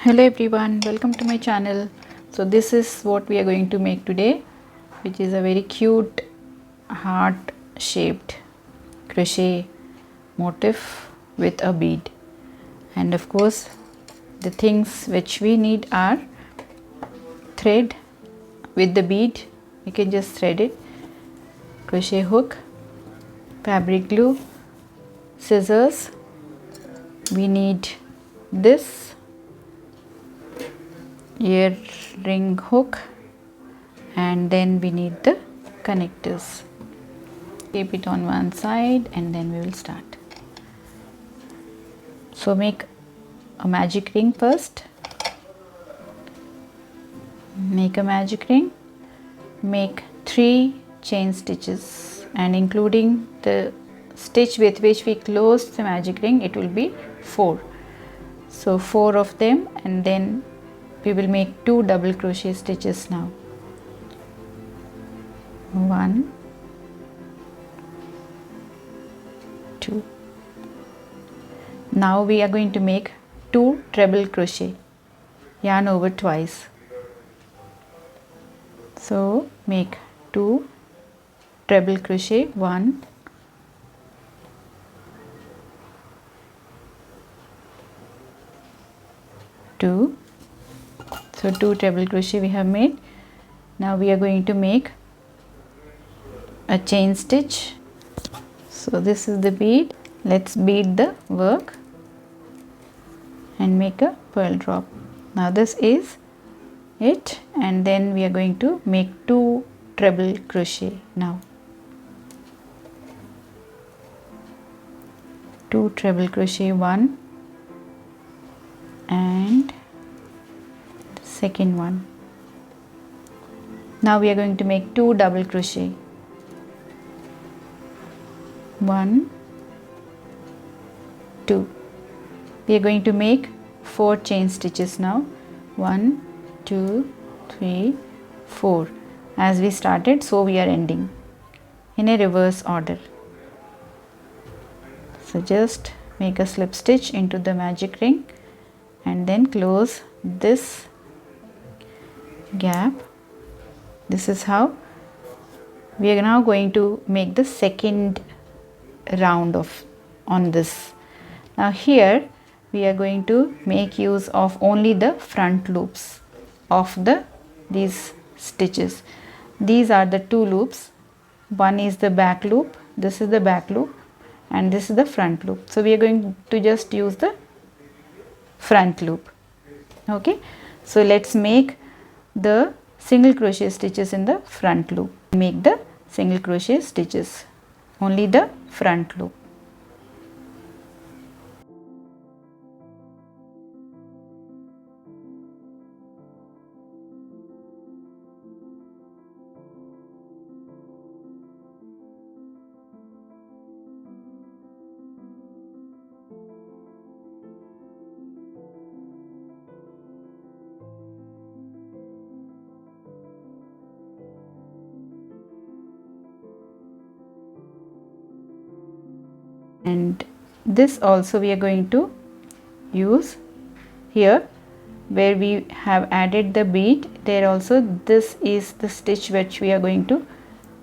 Hello everyone, welcome to my channel. So this is what we are going to make today, which is a very cute heart shaped crochet motif with a bead. And of course the things which we need are thread with the bead, you can just thread it, crochet hook, fabric glue, scissors, we need this earring hook, and then we need the connectors. Keep it on one side and then we will start. So make a magic ring first. Make a magic ring. Make 3 chain stitches, and including the stitch with which we close the magic ring, it will be 4. So 4 of them, and then we will make 2 double crochet stitches now. 1, 2. Now we are going to make 2 treble crochet, yarn over twice. So make 2 treble crochet, 1, 2. So 2 treble crochet we have made. Now we are going to make a chain stitch. So this is the bead. Let's bead the work and make a pearl drop. Now this is it, and then we are going to make 2 treble crochet now. 2 treble crochet, 1 and second one. Now we are going to make 2 double crochet, 1, 2. We are going to make 4 chain stitches now, 1, 2, 3, 4. As we started, so we are ending in a reverse order. So just make a slip stitch into the magic ring and then close this gap. This is how we are now going to make the second round of on this. Now here we are going to make use of only the front loops of these stitches. These are the 2 loops. One is the back loop, this is the back loop, and this is the front loop. So we are going to just use the front loop. Okay, so let's make the single crochet stitches in the front loop. Make the single crochet stitches, only the front loop. And this also we are going to use here where we have added the bead. There also this is the stitch which we are going to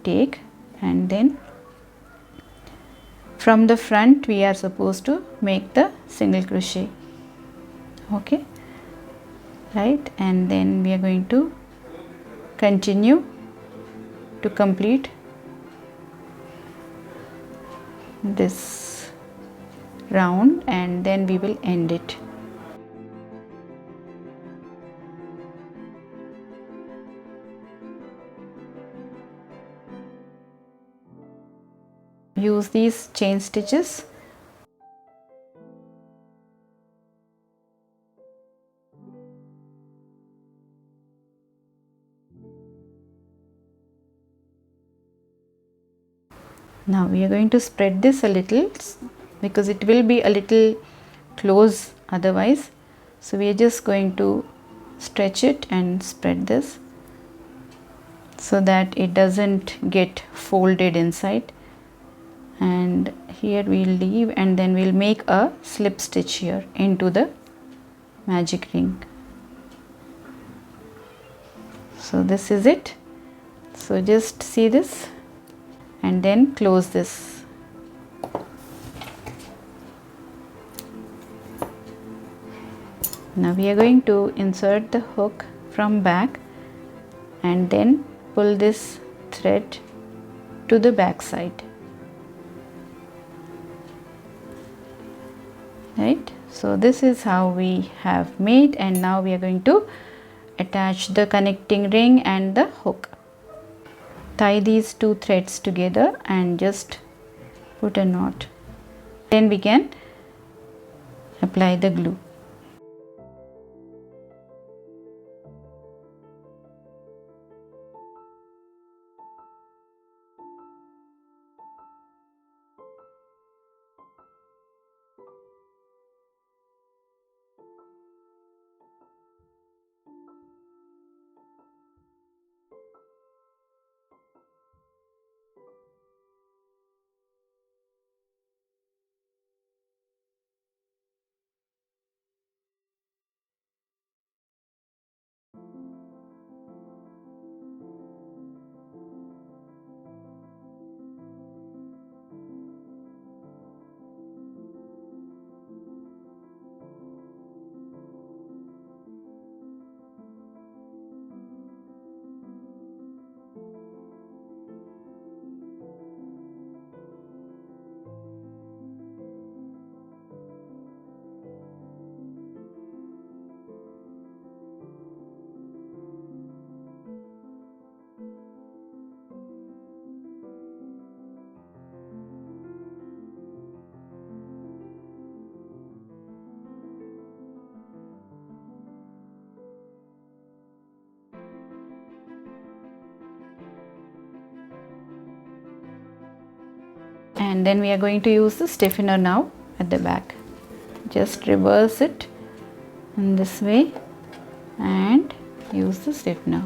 take, and then from the front we are supposed to make the single crochet. Okay, right, and then we are going to continue to complete this round, and then we will end it. Use these chain stitches. Now we are going to spread this a little because it will be a little close otherwise. So we are just going to stretch it and spread this so that it doesn't get folded inside. And here we'll leave, and then we'll make a slip stitch here into the magic ring. So this is it. So just see this and then close this. Now we are going to insert the hook from back and then pull this thread to the back side. Right, so this is how we have made, and now we are going to attach the connecting ring and the hook. Tie these two threads together and just put a knot. Then we can apply the glue. And then we are going to use the stiffener now at the back. Just reverse it in this way and use the stiffener.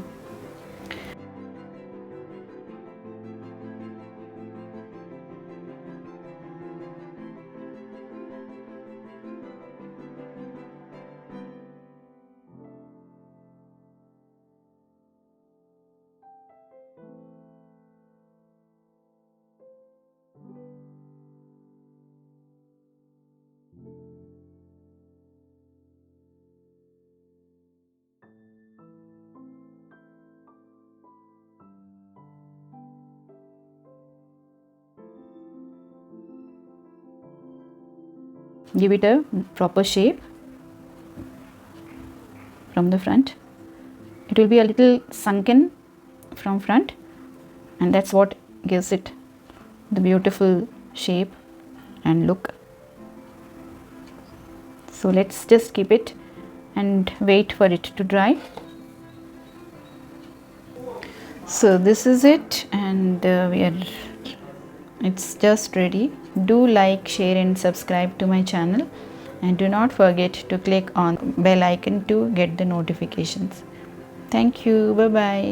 Give it a proper shape from the front. It will be a little sunken from front, and that's what gives it the beautiful shape and look. So let's just keep it and wait for it to dry. So this is it, and it's just ready. Do like, share and subscribe to my channel, and do not forget to click on bell icon to get the notifications. Thank you. Bye bye.